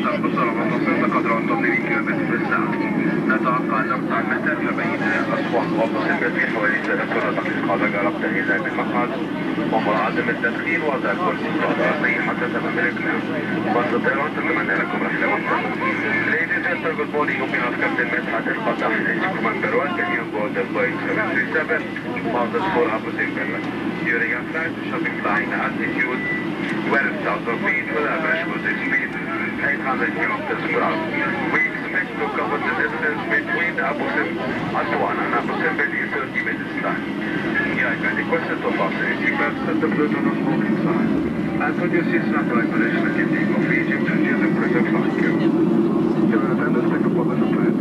بسرعة متوسطة قدر 8 كيلومتر في الساعة. نتوقع أن ارتفاع المسافة بين أسوان وأبو سمبل في حوالي 30 دقيقة لجرب تجهيزها بالمقعد ومراعاة التدخين وضع كرسي الرأسي حتى تمام الإقلاع. بس الطيران تتمنى لكم رحلة ممتعة. Ladies and gentlemen, good morning. On behalf of Captain Medhat Al-Fatah, Engine Commander 1, can you board the Boeing 737 Mountains for Abu Simbel. During our flight, we shall be flying at altitude 12,000 feet with average cruising speed 800 kilometers per hour. We expect to cover the distance between Aswan and Abu Simbel in 30 minutes time. Here I can request to fasten your seatbelts and the Bluetooth on the smoking side. And put your seats in upright position and take off Egypt and use the pressure flight cue. Your attendants take a positive plan.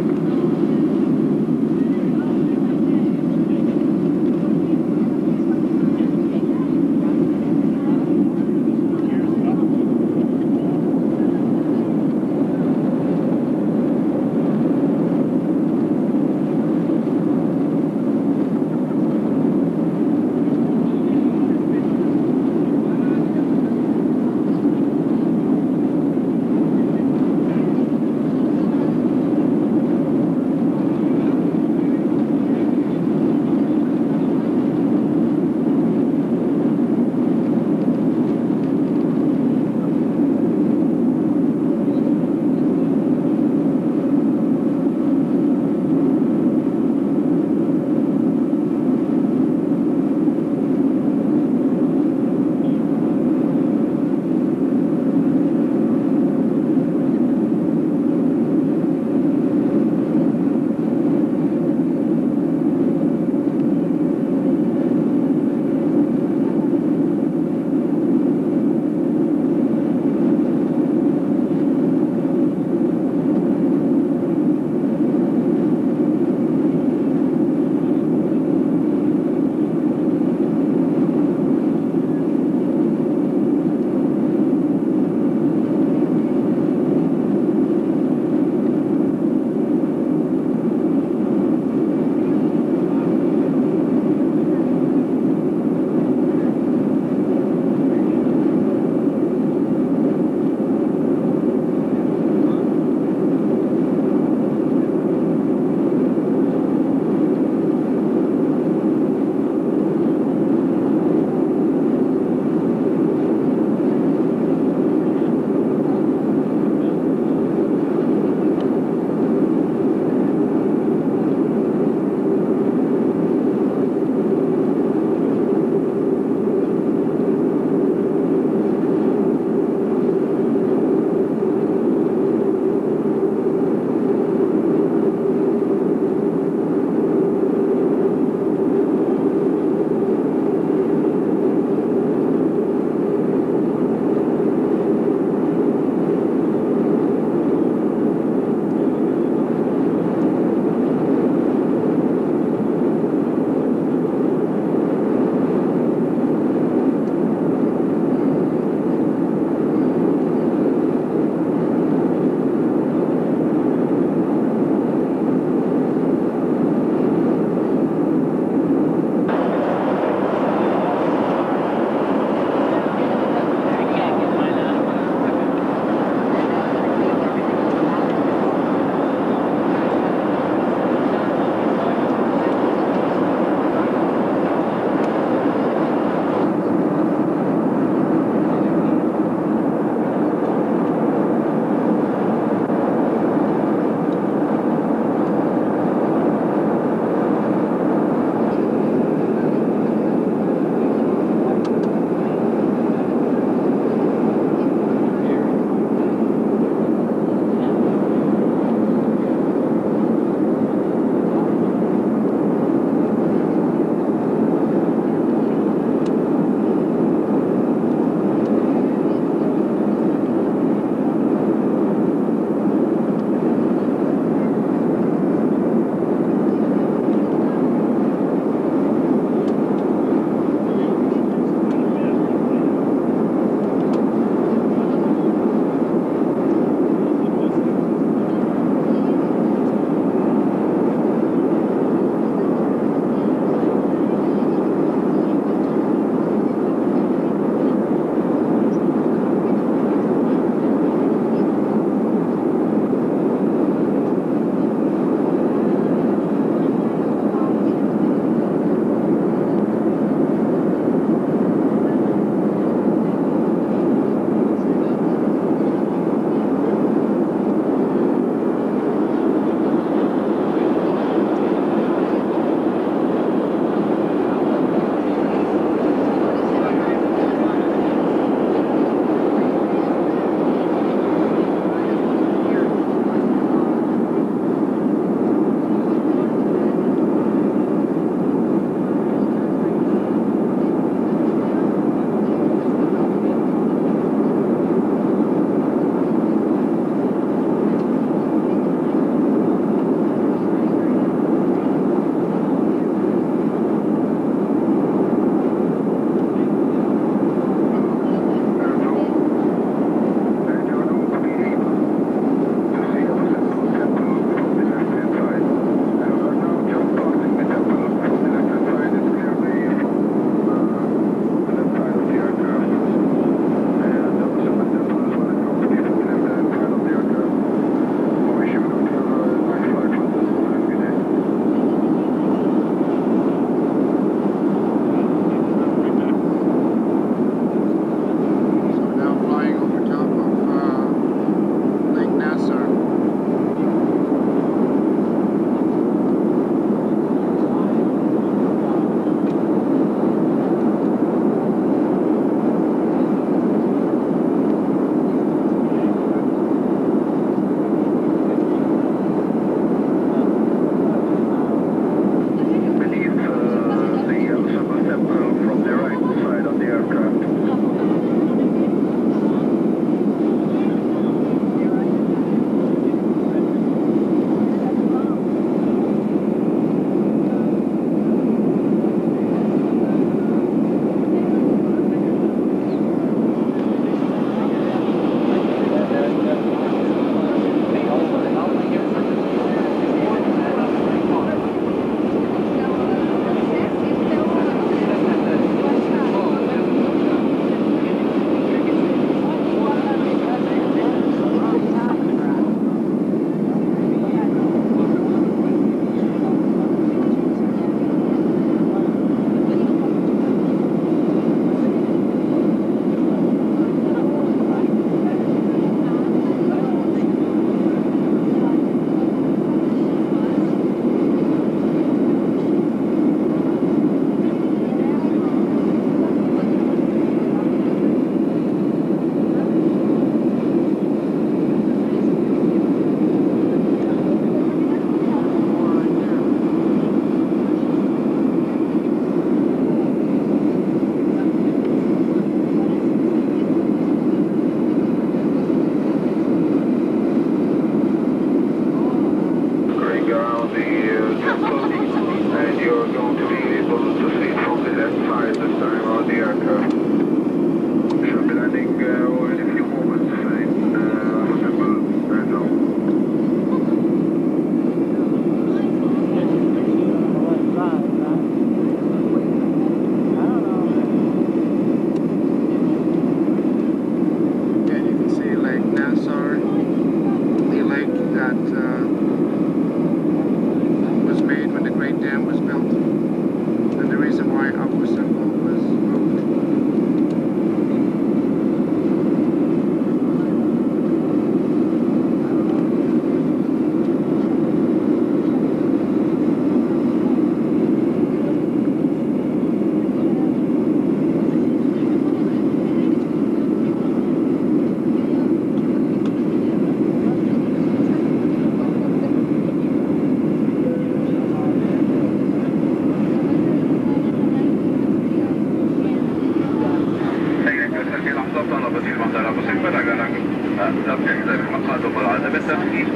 المقعد وعدم التدخين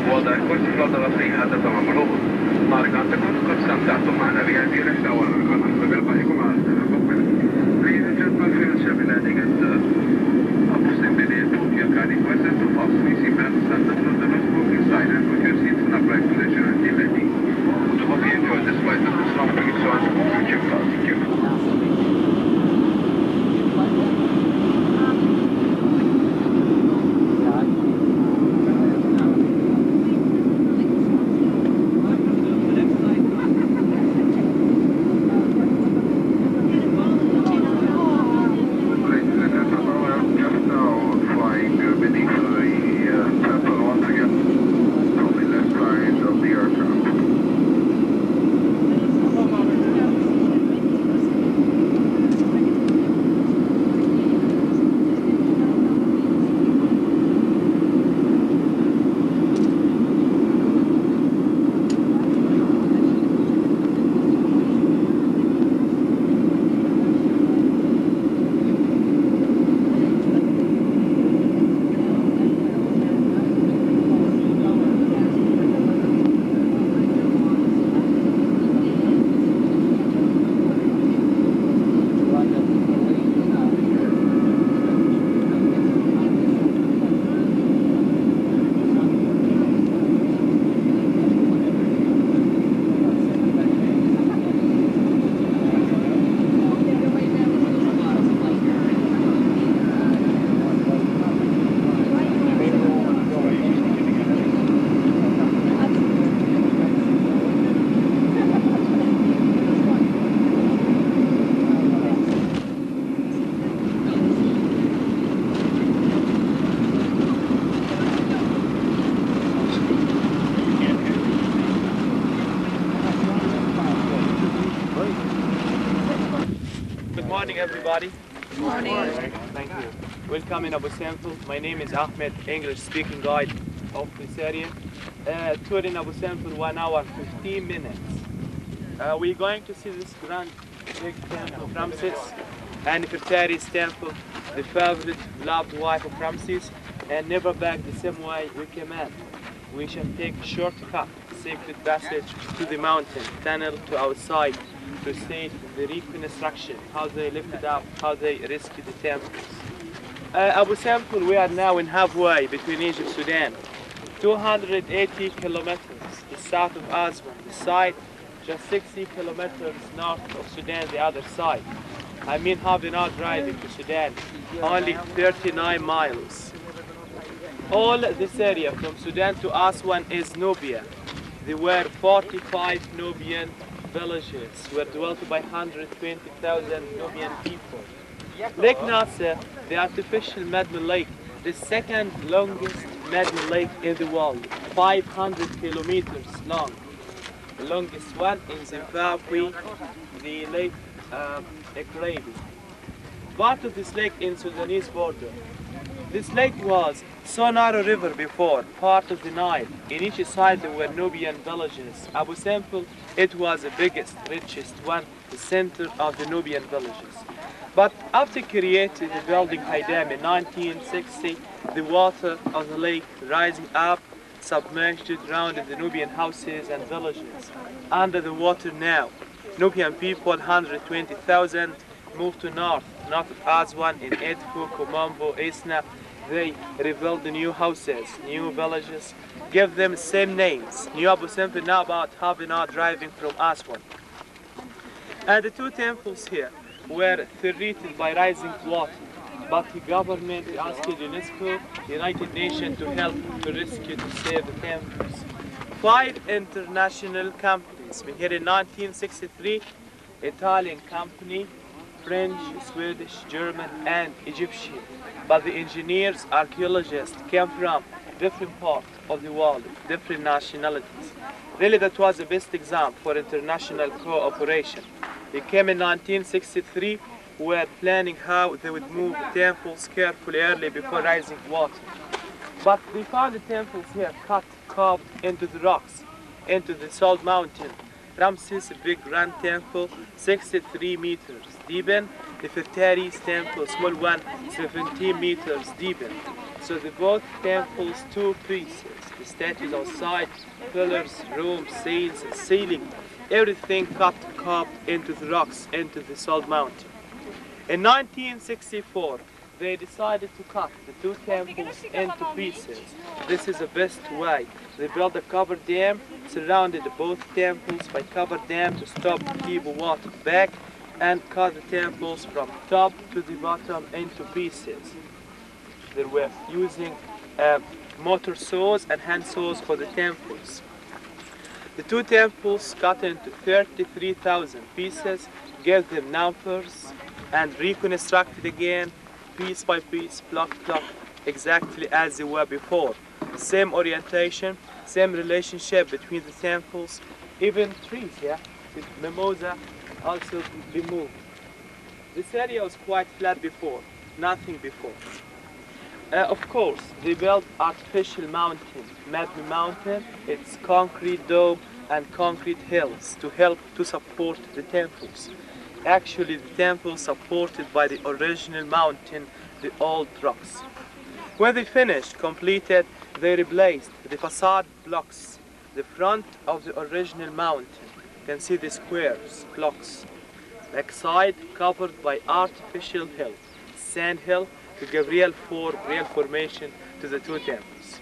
ووضع الكرسي في وضع الريحة تمام الوضوء. نرجو أن تكونوا قد استمتعتم معنا بهذه الرحلة ونرحب بلقائكم على السنة المقبلة. Ladies and gentlemen, fuel shall be landing at Abu Simbel Airport. Your kind request to fasten your seatbelts and the nose smoking sign and put your seats in upright position until landing. We hope you enjoy this flight of the Aswan future class. Thank you. Good morning, everybody. Good morning. Thank you. Welcome in Abu Simbel. My name is Ahmed, English speaking guide of this area. Tour in Abu Simbel, 1 hour, 15 minutes. We're going to see this grand big temple of Ramses and Nefertari's temple, the favorite loved wife of Ramses, and never back the same way we came in. We shall take a shortcut, secret passage to the mountain, tunnel to outside, to see the reconstruction, how they lifted up, how they rescued the temples. Abu Simbel, we are now in halfway between Egypt and Sudan. 280 kilometers, the south of Aswan, the side just 60 kilometers north of Sudan, the other side. I mean half an hour driving to Sudan, only 39 miles. All this area from Sudan to Aswan is Nubia. There were 45 Nubian villages were dwelt by 120,000 Nubian people. Lake Nasser, the artificial man-made lake, the second longest man-made lake in the world, 500 kilometers long. The longest one in Zimbabwe, the Lake Excursion. Part of this lake in Sudanese border. This lake was so narrow river before, part of the Nile. In each side there were Nubian villages. Abu Simbel, it was the biggest, richest one, the center of the Nubian villages. But after creating the building Haidam in 1960, the water of the lake rising up, submerged around the Nubian houses and villages. Under the water now, Nubian people, 120,000, moved to north of Aswan in Edfu, Komombo, Isna. They rebuilt the new houses, new villages, give them same names. New Abu Simbel, now about half an hour driving from Aswan. And the two temples here were threatened by rising water, but the government asked UNESCO, the United Nations, to help to rescue, to save the temples. 5 international companies, been here in 1963, Italian company, French, Swedish, German, and Egyptian. But the engineers, archaeologists came from different parts of the world, different nationalities. Really, that was the best example for international cooperation. They came in 1963, were planning how they would move the temples carefully early before rising water. But they found the temples here carved into the rocks, into the Salt Mountain. Ramses, a big grand temple, 63 meters deep in, Nefertari's temple, small one, 17 meters deep in. So the both temples, two pieces, the statues outside, pillars, rooms, sails, ceiling, everything carved into the rocks, into the salt mountain. In 1964, they decided to cut the two temples into pieces. This is the best way. They built a cover dam, surrounded both temples by cover dam to stop keep water back, and cut the temples from top to the bottom into pieces. They were using motor saws and hand saws for the temples. The two temples cut into 33,000 pieces, gave them numbers, and reconstructed again, piece by piece, block, exactly as they were before. Same orientation, same relationship between the temples, even trees, yeah? The mimosa also be moved. This area was quite flat before, nothing before. Of course, they built artificial mountain, Magma Mountain. It's concrete dome and concrete hills to help to support the temples. Actually, the temple supported by the original mountain, the old rocks. When they finished, completed, they replaced the facade blocks, the front of the original mountain. You can see the squares, blocks. Backside covered by artificial hill, sand hill, to give real formation to the two temples.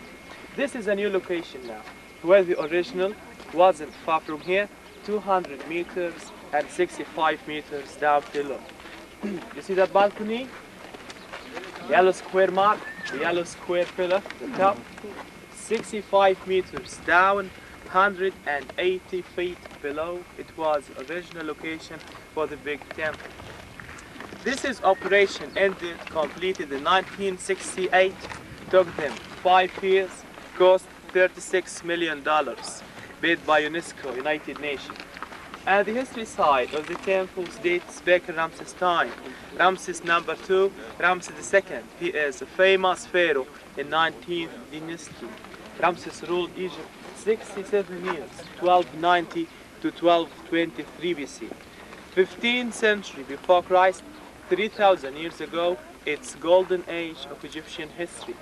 This is a new location now, where the original wasn't far from here, 200 meters and 65 meters down below. You see that balcony? Yellow square mark, the yellow square pillar, the top, 65 meters down, 180 feet below. It was the original location for the big temple. This is operation ended, completed in 1968, took them 5 years, cost $36 million, paid by UNESCO, United Nations. And the history side of the temples dates back in Ramses' time. Ramses II, Ramses II, he is a famous pharaoh in 19th dynasty. Ramses ruled Egypt 67 years, 1290 to 1223 BC. 15th century before Christ, 3,000 years ago, it's golden age of Egyptian history.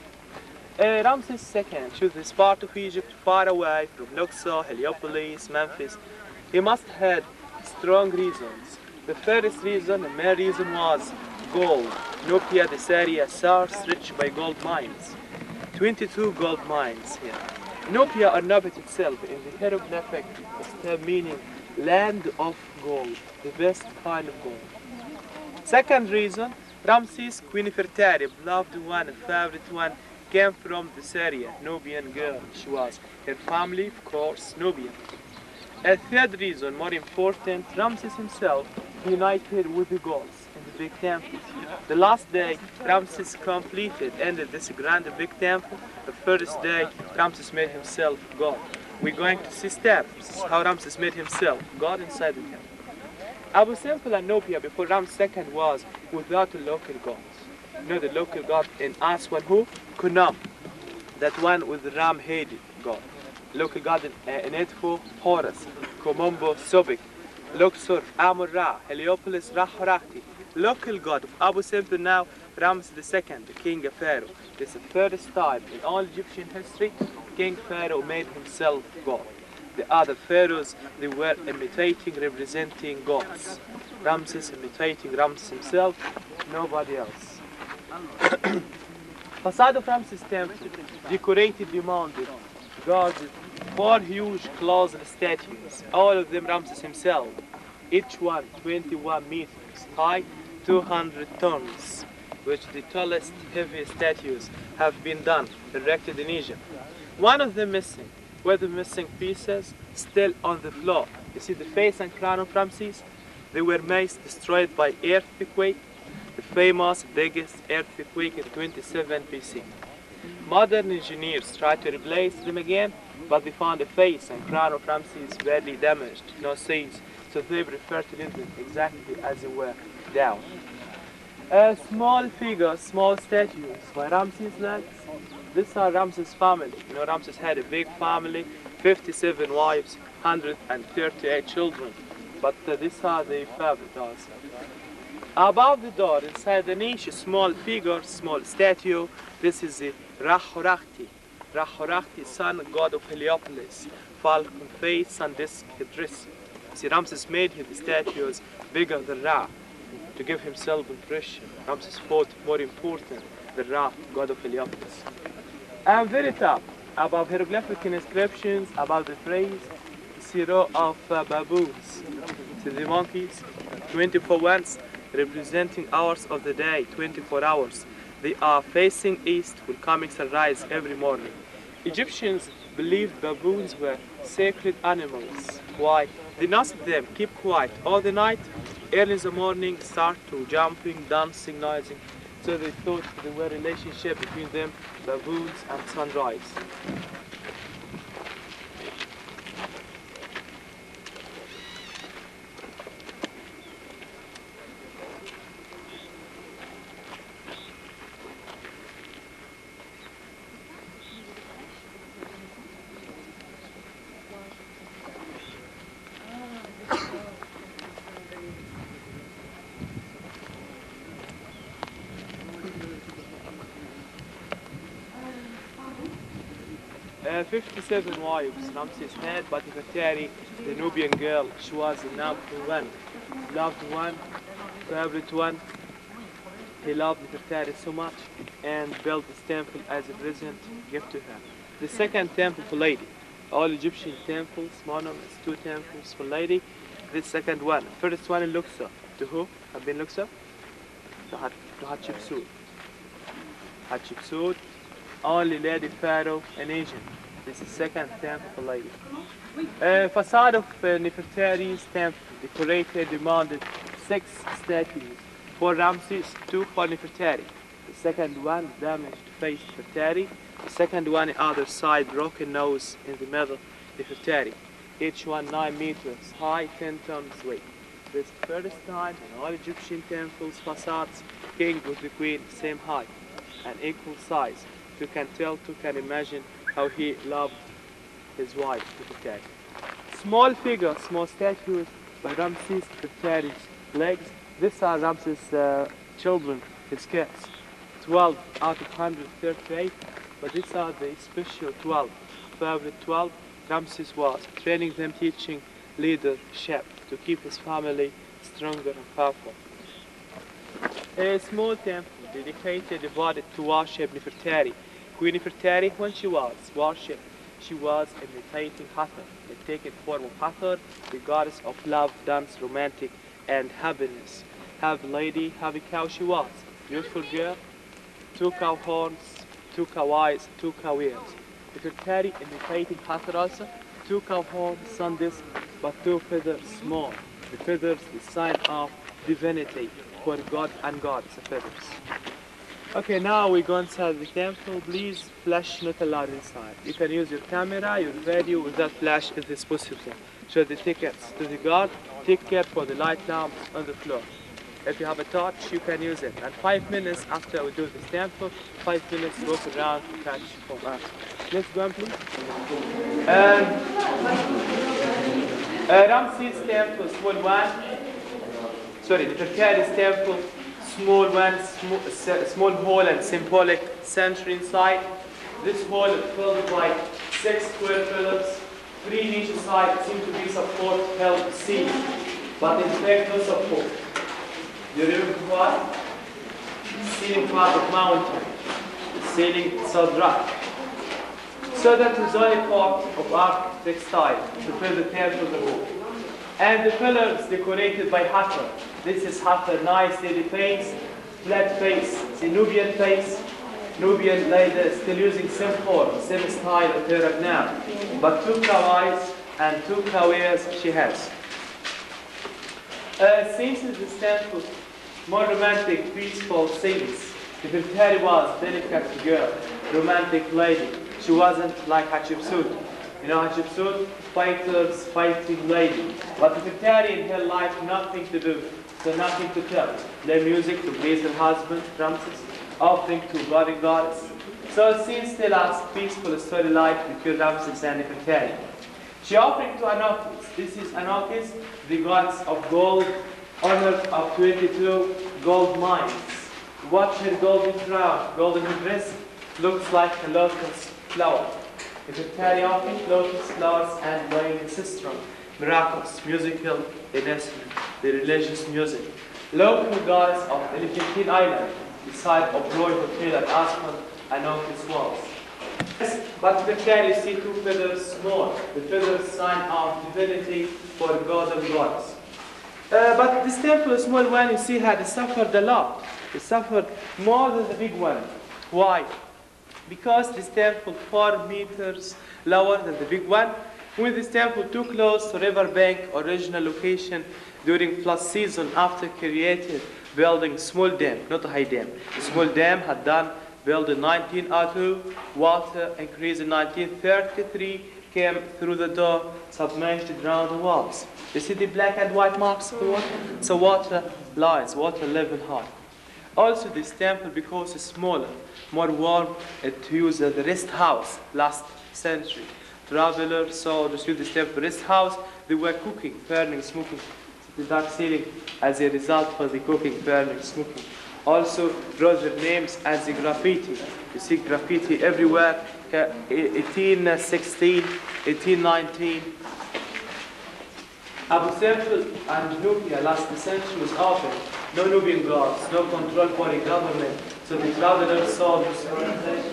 Ramses II chose this part of Egypt far away from Luxor, Heliopolis, Memphis. He must have strong reasons. The first reason, the main reason was gold. Nubia, this area, source rich by gold mines. 22 gold mines here. Nubia or Nubit itself, in the hieroglyphic, is meaning land of gold, the best kind of gold. Second reason, Ramses, Queen Nefertari, beloved one, favorite one, came from this area, Nubian girl. She was. Her family, of course, Nubian. A third reason, more important, Ramses himself united with the gods in the big temple. The last day, Ramses completed, ended this grand big temple. The first day, Ramses made himself God. We're going to see steps, how Ramses made himself God inside the temple. Abu Simbel and Nubia before Ramses II was without a local god. You know the local god in Aswan who? Kunam. That one with the ram-headed god. Local god in Edfu, Horus. Komombo, Sobek. Luxor, Amon-Ra. Heliopolis, Ra-Horachti. Local god of Abu Simbel now, Ramses II, the king of Pharaoh. This is the first time in all Egyptian history, King Pharaoh made himself god. The other pharaohs, they were imitating, representing gods. Ramses imitating Ramses himself, nobody else. Facade of Ramses' temple, decorated, demanded, guarded, 4 huge colossal statues, all of them Ramses himself, each one 21 meters high, 200 tons, which the tallest, heaviest statues have been done, erected in Egypt. One of them missing. Where the missing pieces still on the floor. You see the face and crown of Ramses? They were destroyed by earthquake, the famous biggest earthquake in 27 BC. Modern engineers tried to replace them again, but they found the face and crown of Ramses badly damaged, no seams, so they prefer to leave them exactly as they were down. Small figures, small statues by Ramses legs. These are Ramses' family. You know, Ramses had a big family, 57 wives, 138 children. But these are the favorite also. Above the door, inside the niche, a small figure, small statue. This is the Rahorachti. Rahorachti, son, god of Heliopolis, falcon face, sun disk dress. See, Ramses made his statues bigger than Ra to give himself impression. Ramses thought more important than Ra, god of Heliopolis. And very top, above hieroglyphic inscriptions, above the phrase, see row of baboons. See the monkeys, 24 ones, representing hours of the day, 24 hours. They are facing east, welcoming sunrise every morning. Egyptians believed baboons were sacred animals. Why? They nursed them, keep quiet all the night, early in the morning, start to jumping, dancing, noising. So they thought there were a relationship between them, baboons and sunrise. 57 wives Ramses had, but Nefertari, the Nubian girl, she was the number one, loved one, favorite one. He loved Nefertari so much and built this temple as a present gift to her. The second temple for lady. All Egyptian temples, monuments, 2 temples for lady. The second one. First one in Luxor. To who? Have been Luxor? To Hatshepsut. Hatshepsut, only lady pharaoh in Egypt. This is second temple for lady. Facade of Nefertari's temple, decorated, demanded 6 statues. 4 Ramses, 2 for Nefertari. The second one damaged face Nefertari. The second one the other side, broken nose in the middle, Nefertari. Each one 9 meters high, 10 tons weight. This first time in all Egyptian temples, facades, king with the queen, same height and equal size. You can tell, you can imagine how he loved his wife, Nefertari. Small figure, small statues by Ramses Nefertari's legs. These are Ramses' children, his kids. 12 out of 138, but these are the special 12. Favorite 12, Ramses was training them, teaching leadership to keep his family stronger and powerful. A small temple dedicated, devoted to worship Nefertari. Queen Nefertari, when she was worshipped, she was imitating Hathor, the taken form of Hathor, the goddess of love, dance, romantic, and happiness. Have lady, have a cow she was, beautiful girl, 2 cow horns, 2 cow eyes, 2 cow ears. Nefertari imitating Hathor also, 2 cow horns, sun disk, but 2 feathers small. The feathers, the sign of divinity for God and goddess, the feathers. Okay, now we go inside the temple. Please, flash not allowed inside. You can use your camera, your video without flash if it's possible. Show the tickets to the guard. Take care for the light lamps on the floor. If you have a torch, you can use it. And 5 minutes after we do this temple, 5 minutes walk around to catch from us. Let's go on, please. Ramses temple, small one. Sorry, Nefertari's temple, small one, small hall and symbolic center inside. This hall is filled by 6 square pillars, 3 in each side seem to be support held ceiling, but in fact no support. Do you remember what? Ceiling part of mountain. The ceiling so dry. So that is only part of architect style to fill the temple the whole. And the pillars decorated by Hathor. This is Hathor, nice steady face, flat face, the Nubian face. Nubian lady still using same form, same style of her now. But 2 cow eyes and 2 cow ears she has. Since this temple, more romantic, peaceful scenes. Nefertari was delicate girl, romantic lady. She wasn't like Hatshepsut. You know Hatshepsut, fighters, fighting lady. But Nefertari in her life, nothing to do, so nothing to tell. Play music to please her husband, Ramses, offering to God and goddess. So scenes tell us peaceful story life between Ramses and Nefertari. She offered to Anokis. This is Anokis, the goddess of gold, owner of 22 gold mines. Watch her golden crown, golden dress, looks like a lotus flower. Nefertari often lotus flowers and playing the sistrum, miracles, musical instrument, the religious music. Local goddess of Elephantine Island, beside of Royal Hotel at Aswan and on its walls. Yes, but Nefertari see two feathers more. The feathers sign of divinity for God and goddess. But this temple, a small one, you see, had suffered a lot. It suffered more than the big one. Why? Because this temple 4 meters lower than the big one. When this temple too close to riverbank original location during flood season after created building small dam, not a high dam. A small dam had done built in 1902, water increased in 1933, came through the door, submerged around the walls. You see the black and white marks of the water? So water lies, water level high. Also this temple, because it's smaller, more warm, it used the rest house last century. Travelers saw the this temple rest house, they were cooking, burning, smoking. The dark ceiling as a result for the cooking, burning, smoking. Also wrote their names as the graffiti. You see graffiti everywhere, 1816, 1819. Abu Simbel and Nubia last century was open. No Nubian guards, no control by the government. So the travelers saw this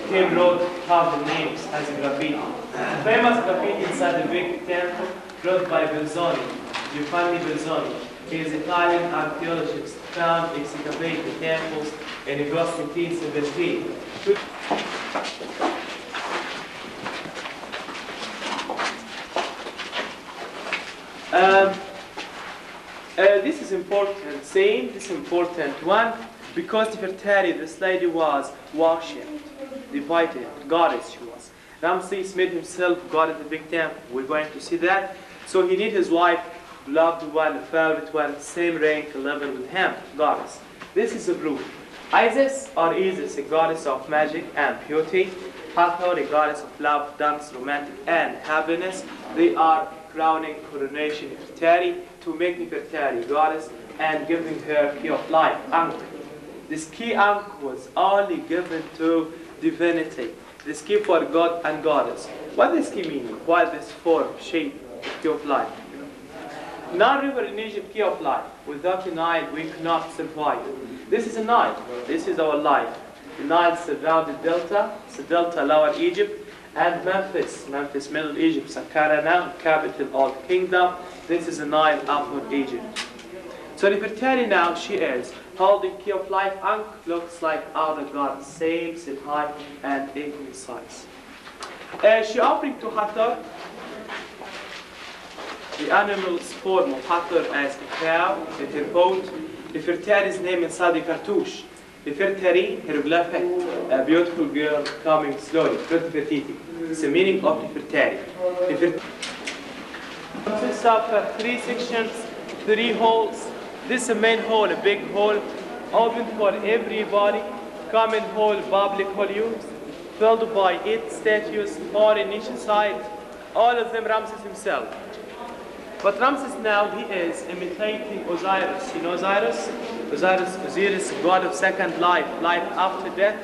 came road carved names as a graffiti. Famous graffiti inside the big temple wrote by Belzoni, Giovanni Belzoni. He is an Italian archaeologist, found excavated temples in August 1817. This is important, saying this important one, because Nefertari, this lady was worshipped, divided, goddess she was. Ramses made himself god at the big temple. We're going to see that. So he needed his wife, loved one, favorite one, same rank, level with him, goddess. This is the proof. Isis or Isis, a goddess of magic and beauty. Hathor, a goddess of love, dance, romantic, and happiness. They are crowning coronation Nefertari to make Nefertari goddess and giving her key of life, Ankh. This key Ankh was only given to divinity. This key for God and goddess. What does key mean? Why this form, shape, key of life? Nile River in Egypt, key of life. Without the Nile, we cannot survive. This is a Nile. This is our life. The Nile surrounded Delta, it's the Delta, Lower Egypt, and Memphis, Middle Egypt, Saqqara now, capital of kingdom. This is the Nile, Upper Egypt. So Nefertari now, she is holding key of life. Ankh looks like other gods, same height and equal size. She offering to Hathor the animal's form of Hathor as a cow in her boat. Nefertari's name inside the cartouche. Nefertari, hieroglyphic, a beautiful girl coming slowly. Nefertiti. It's the meaning of Nefertari. Consists of 3 sections, 3 holes. This is a main hall, a big hall, open for everybody. Common hall, public hall used, filled by 8 statues, 4 in each side. All of them Ramses himself. But Ramses now, he is imitating Osiris. You know Osiris? Osiris, god of second life, life after death,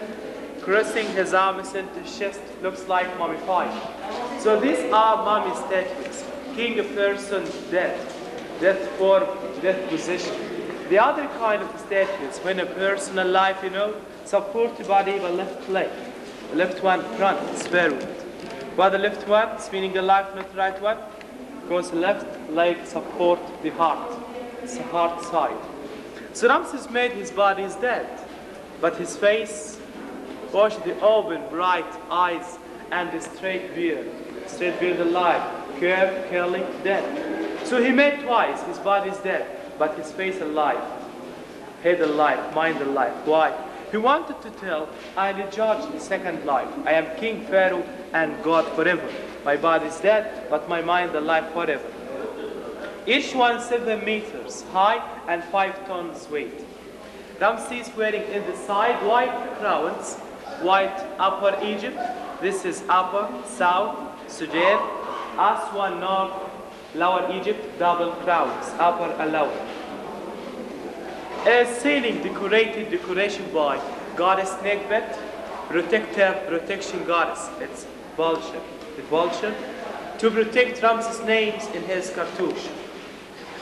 crossing his arms into his chest, looks like mummified. So these are mummy statues. King a person dead, death form, death position. The other kind of statues, when a person alive, you know, support the body by left leg. The left one front, it's forward. While the left one, it's meaning alive, not the right one. Because left leg support the heart. It's the heart side. So Ramses made his body is dead, but his face washed the open, bright eyes and the straight beard. Straight beard alive, curved, curly, dead. So he made twice, his body is dead, but his face alive. Head alive, mind alive. Why? He wanted to tell, I am judge the second life. I am King, Pharaoh, and God forever. My body is dead, but my mind alive forever. Each one 7 meters high and 5 tons weight. Ramses wearing in the side white crowns, white Upper Egypt. This is Upper, South, Sudan, Aswan, North, Lower Egypt, double crowns, Upper and Lower. A ceiling decoration by goddess Negbet, protection goddess. It's vulture. The vulture to protect Ramses' names in his cartouche.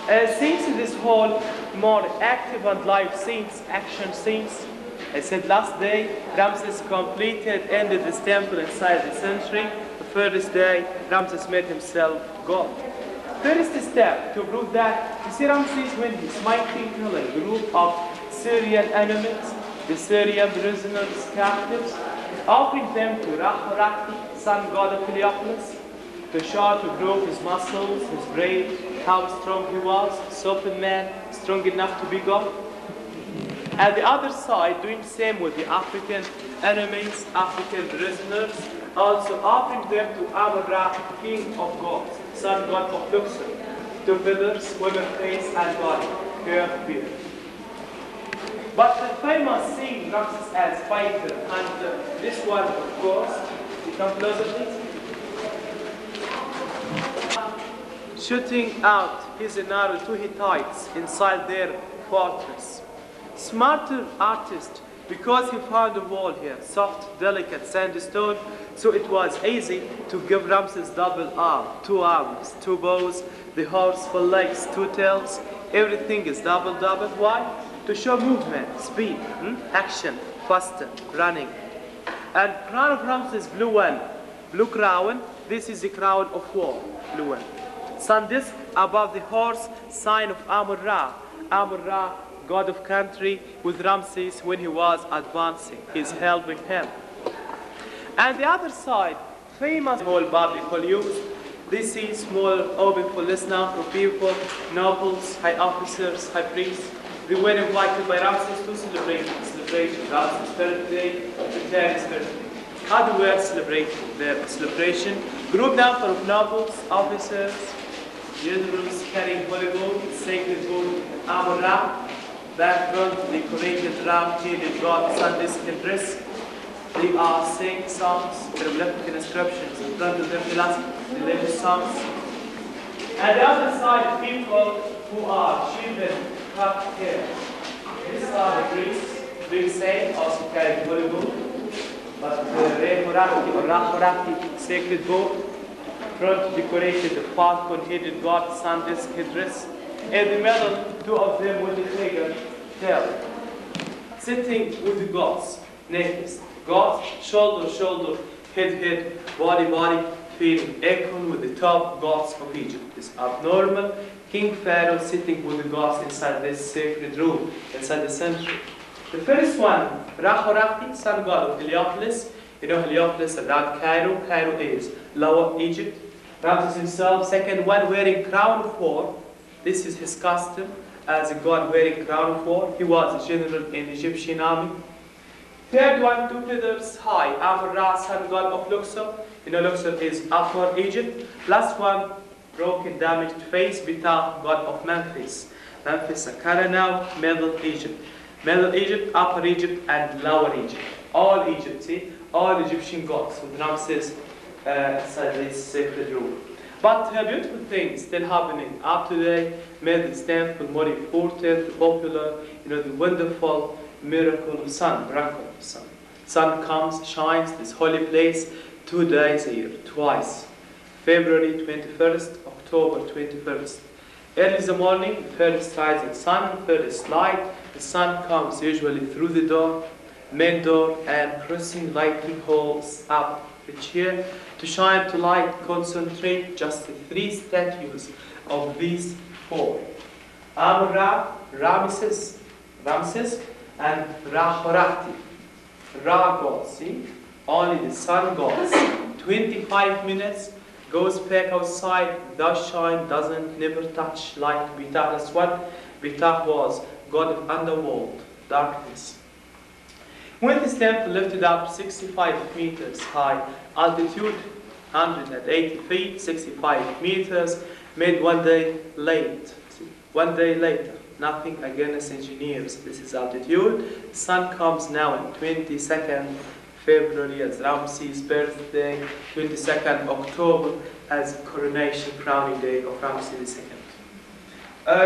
Since this whole more active and live scenes, action scenes, I said last day, Ramses ended this temple inside the century. The first day, Ramses made himself God. First step to prove that, you see Ramses when he's mighty killing a group of Syrian enemies, the Syrian prisoners, captives, offering them to Ra-Horakhti, sun god of Heliopolis, to show to prove his muscles, his brain, how strong he was, Superman, strong enough to be God. And the other side, doing the same with the African enemies, African prisoners, also offering them to Amon-Ra, king of gods, sun god of Luxor, two feathers, women face and body, hair, beard. But the famous scene Ramses as fighter, and this one, of course, come closer please. Shooting out his arrow to Hittites inside their fortress. Smarter artist, because he found a wall here, soft, delicate sandstone, so it was easy to give Ramses double arm, two arms, two bows, the horse, full legs, two tails, everything is double. Why? To show movement, speed, action, faster, running. And crown of Ramses, blue one, blue crown, this is the crown of war, blue one. Sun disk above the horse, sign of Amon-Ra. Amon-Ra, god of country, with Ramses when he was advancing. He's helping him. And the other side, famous whole public use. This is small open for listener for people, nobles, high officers, high priests. They were invited by Ramses to celebrate Ramses' birthday, the Terry's birthday. Other were celebrating their celebration. Group number of nobles, officers, generals carrying holy gold, sacred gold, Amon-Ra, background, decorated ram, headed god, sun disk and dress. They are saying songs, hieroglyphic inscriptions in front of their religious songs. And the other side, people who are shaven, cut hair. These are the priests, being saint, also carrying holy gold, but the Ra-Horakhti, sacred gold. Front decorated the falcon-headed god, sun disk headdress. In the middle, two of them with the figure, tail. Sitting with the gods, naked. Gods, shoulder, head, body, feeling equal with the top gods of Egypt. This abnormal King Pharaoh sitting with the gods inside this sacred room, inside the sanctuary. The first one, Ra-Horakhti, sun god of Heliopolis. You know Heliopolis around Cairo. Cairo is Lower Egypt. Ramses himself, second one, wearing crown of war. This is his custom as a god wearing crown of war. He was a general in Egyptian army. Third one, two feathers high, Amon-Ra, sun god of Luxor. You know Luxor is Upper Egypt. Last one, broken, damaged face, Ptah, god of Memphis. Memphis, Saqqara now, Middle Egypt. Middle Egypt, Upper Egypt, and Lower Egypt. All Egypt, see? All Egyptian gods with Ramses inside this sacred room. But beautiful things still happening up today, made this temple more important, popular, the wonderful miracle of sun, miracle of sun. Sun comes, shines this holy place 2 days a year, twice. February 21st, October 21st. Early in the morning, first rising sun, first light. The sun comes usually through the door, main door, and crossing lighting holes up the chair to shine to light, concentrate just 3 statues of these 4. Amon-Ra, Ramses, and Ra-Horakhti. Ra gods, see? Only the sun gods. 25 minutes, goes back outside, does shine, doesn't, never touch light. Ptah, that's what Ptah was, god of underworld, darkness. When this temple lifted up 65 meters high, altitude 180 feet, 65 meters, made 1 day late. 1 day later, nothing against engineers. This is altitude. Sun comes now on 22nd February as Ramses' birthday, 22nd October as coronation crowning day of Ramses II.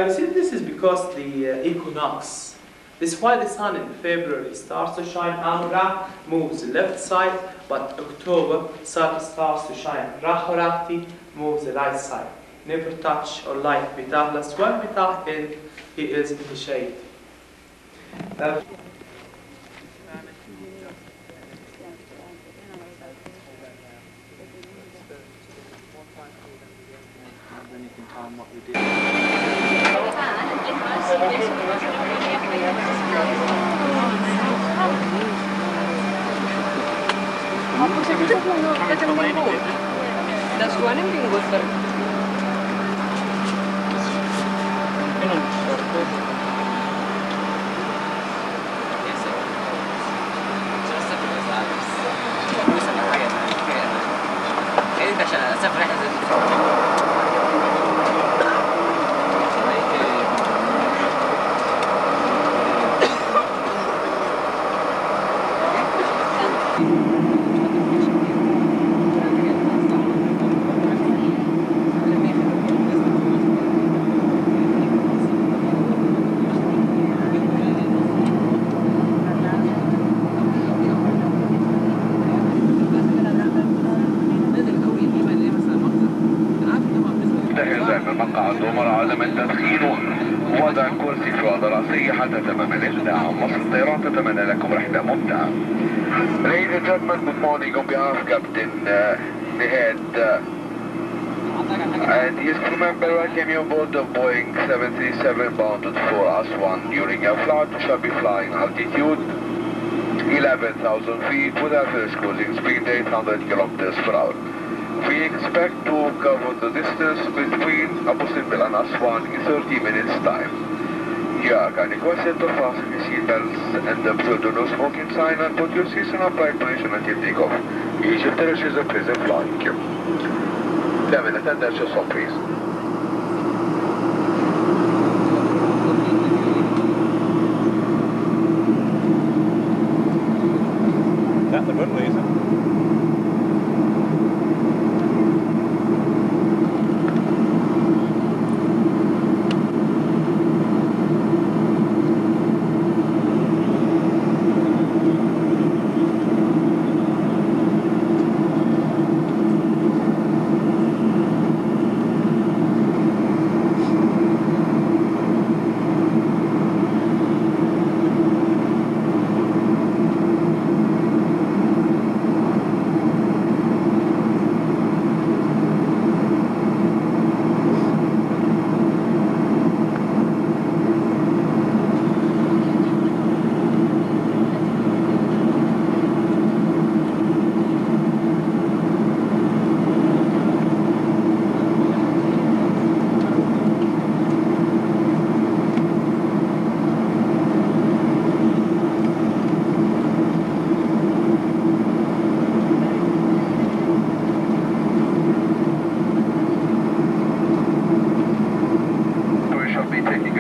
You see, this is because the equinox This is why the sun in February starts to shine Amra, moves the left side, but October sun starts to shine Rahorati, moves the right side. Never touch or light Bitah Aswan, Bitah he is in the shade. Then you can tell them what we did. Da Aswan hem vingut per... المقعد ومر عدم التدخين ووضع كرسي في وضع رأسي حتى تمام الإخداع. مصر الطيران تتمنى لكم رحلة ممتعة. Ladies and gentlemen, good morning on behalf of Captain Nihed and his crew member welcome you aboard the Boeing 737 bound for Aswan. During your flight you shall be flying altitude 11,000 feet with average cruising speed 800 kilometers per hour. We expect to cover the distance between Abu Simbel and Aswan in 30 minutes time. You are kindly requested to fasten your seat belts and observe the no smoking sign and put your seats in upright position until takeoff. Egypt is a pleasant flying. Thank you. 11 attendants, just stop please. That's the runway, isn't it?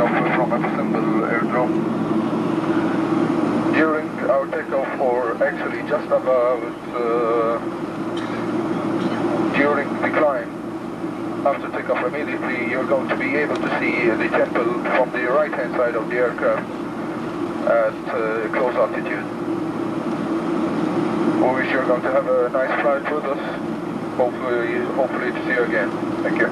From Abu Simbel airdrome. During our takeoff, or actually just about during the climb, after takeoff immediately, you're going to be able to see the temple from the right hand side of the aircraft at close altitude. We wish you're going to have a nice flight with us. Hopefully to see you again. Thank you.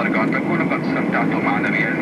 نرجو أن تكونوا قد استمتعتم معنا بهذه